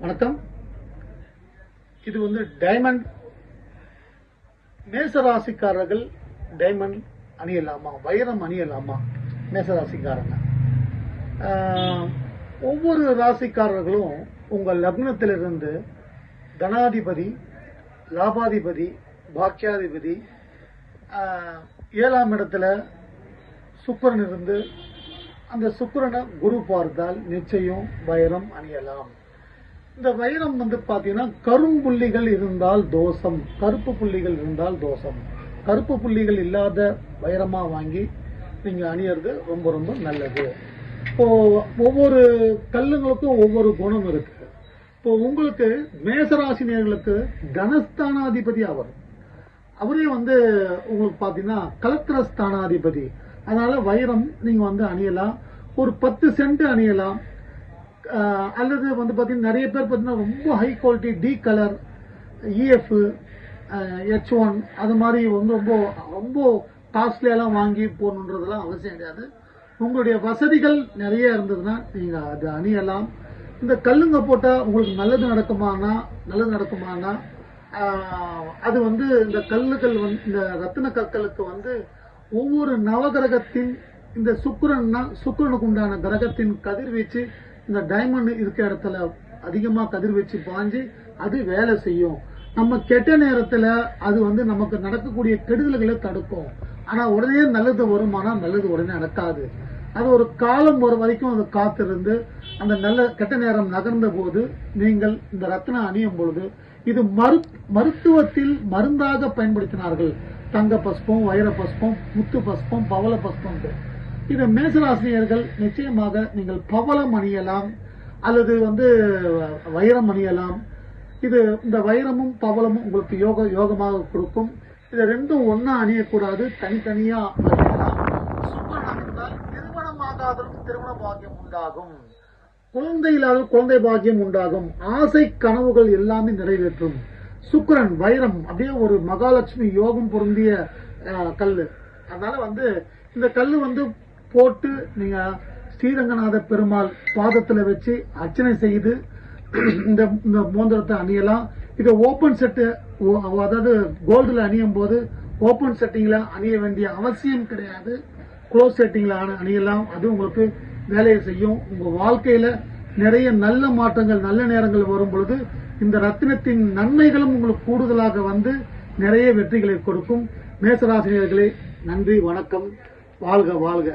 வணக்கம். இது diamond. மேசராசிக்காரர்கள் diamond அணியலாமா, வைரம் அணியலாமா? மேசராசிக்காரங்க ஒவ்வொரு ராசிக்காரர்களும் உங்கள் லக்னத்திலிருந்து தனாதிபதி, லாபாதிபதி, பாக்கியாதிபதி, 7ஆம் இடத்துல சுக்கிரன் இருந்து அந்த சுக்கிரனை குரு பார்த்தால் நிச்சயம் வைரம் அணியலாம். இந்த வைரம் பாத்தீங்கன்னா கரும்புள்ளிகள் இருந்தால் தோஷம், கருப்பு புள்ளிகள் இருந்தால் தோஷம். கருப்பு புள்ளிகள் இல்லாத வைரமா வாங்கி நீங்க அணியறது ரொம்ப ரொம்ப நல்லது. இப்போ ஒவ்வொரு கல்லுங்களுக்கும் ஒவ்வொரு குணம் இருக்கு. இப்போ உங்களுக்கு மேசராசினியர்களுக்கு தனஸ்தானாதிபதி அவரே உங்களுக்கு பாத்தீங்கன்னா கலத்திரஸ்தானாதிபதி. அதனால வைரம் நீங்க அணியலாம். ஒரு 10 சென்ட் அணியலாம். அல்லது பாத்தீங்கன்னா நிறைய பேர் பாத்தீங்கன்னா ரொம்ப high quality D colour, EF, H1 அது மாதிரி ரொம்ப ரொம்ப காஸ்ட்லியெல்லாம் வாங்கி போகணுன்றதெல்லாம் அவசியம் கிடையாது. உங்களுடைய வசதிகள் நிறைய இருந்ததுன்னா நீங்க அது அணியலாம். இந்த கல்லுங்க போட்டா உங்களுக்கு நல்லது நடக்குமானா அது இந்த கல்லுகள் இந்த ரத்தின கற்களுக்கு ஒவ்வொரு நவகிரகத்தின் இந்த சுக்கிரனுக்கு உண்டான கிரகத்தின் கதிர்வீச்சு இந்த டைமண்ட் இருக்க இடத்துல அதிகமா கதிர்வீச்சு பாஞ்சு அது வேலை செய்யும். நம்ம கெட்ட நேரத்துல அது நமக்கு நடக்கக்கூடிய கெடுதல்களை தடுக்கும். ஆனா உடனே நல்லது வருமானா நல்லது உடனே நடக்காது. அது ஒரு காலம் வர வரைக்கும் அது காத்திருந்து அந்த நல்ல கெட்ட நேரம் நகர்ந்த போது நீங்கள் இந்த ரத்னம் அணியும் பொழுது இது மருத்துவத்தில் மருந்தாக பயன்படுத்தினார்கள். தங்க பஸ்பம், வைர பஸ்பம், முத்து பஸ்பம், பவள பஸ்பம். இது மேசராசினியர்கள் நிச்சயமாக நீங்கள் பவளம் அணியலாம் அல்லது வைரம் அணியலாம். இது இந்த வைரமும் பவளமும் உங்களுக்கு யோகமாக கொடுக்கும். இதை ரெண்டும் ஒன்னா அணியக்கூடாது, தனித்தனியா அணியலாம். சுக்கிரன் இருந்தால் திருமணமாகாதவர்களுக்கு திருமண பாக்கியம் உண்டாகும், குழந்தை இல்லாத குழந்தை பாக்கியம் உண்டாகும், ஆசை கனவுகள் எல்லாமே நிறைவேற்றும். சுக்கிரன் வைரம் அப்படியே ஒரு மகாலட்சுமி யோகம் பொருந்திய கல்லு. அதனால இந்த கல்லு போட்டு நீங்க ஸ்ரீரங்கநாத பெருமாள் பாதத்துல வச்சு அர்ச்சனை செய்து இந்த மோதிரத்தை அணியலாம். இது ஓபன் செட்டு, அதாவது கோல்டுல அணியும் போது ஓபன் செட்டிங்ல அணிய வேண்டிய அவசியம் கிடையாது. க்ளோஸ் செட்டிங்ல அணியலாம். அது உங்களுக்கு வேலையை செய்யும். உங்க வாழ்க்கையில நிறைய நல்ல மாற்றங்கள், நல்ல நேரங்கள் வரும் பொழுது இந்த ரத்தினத்தின் நன்மைகளும் உங்களுக்கு கூடுதலாக நிறைய வெற்றிகளை கொடுக்கும். மேசராசினியர்களே, நன்றி, வணக்கம், வாழ்க வாழ்க.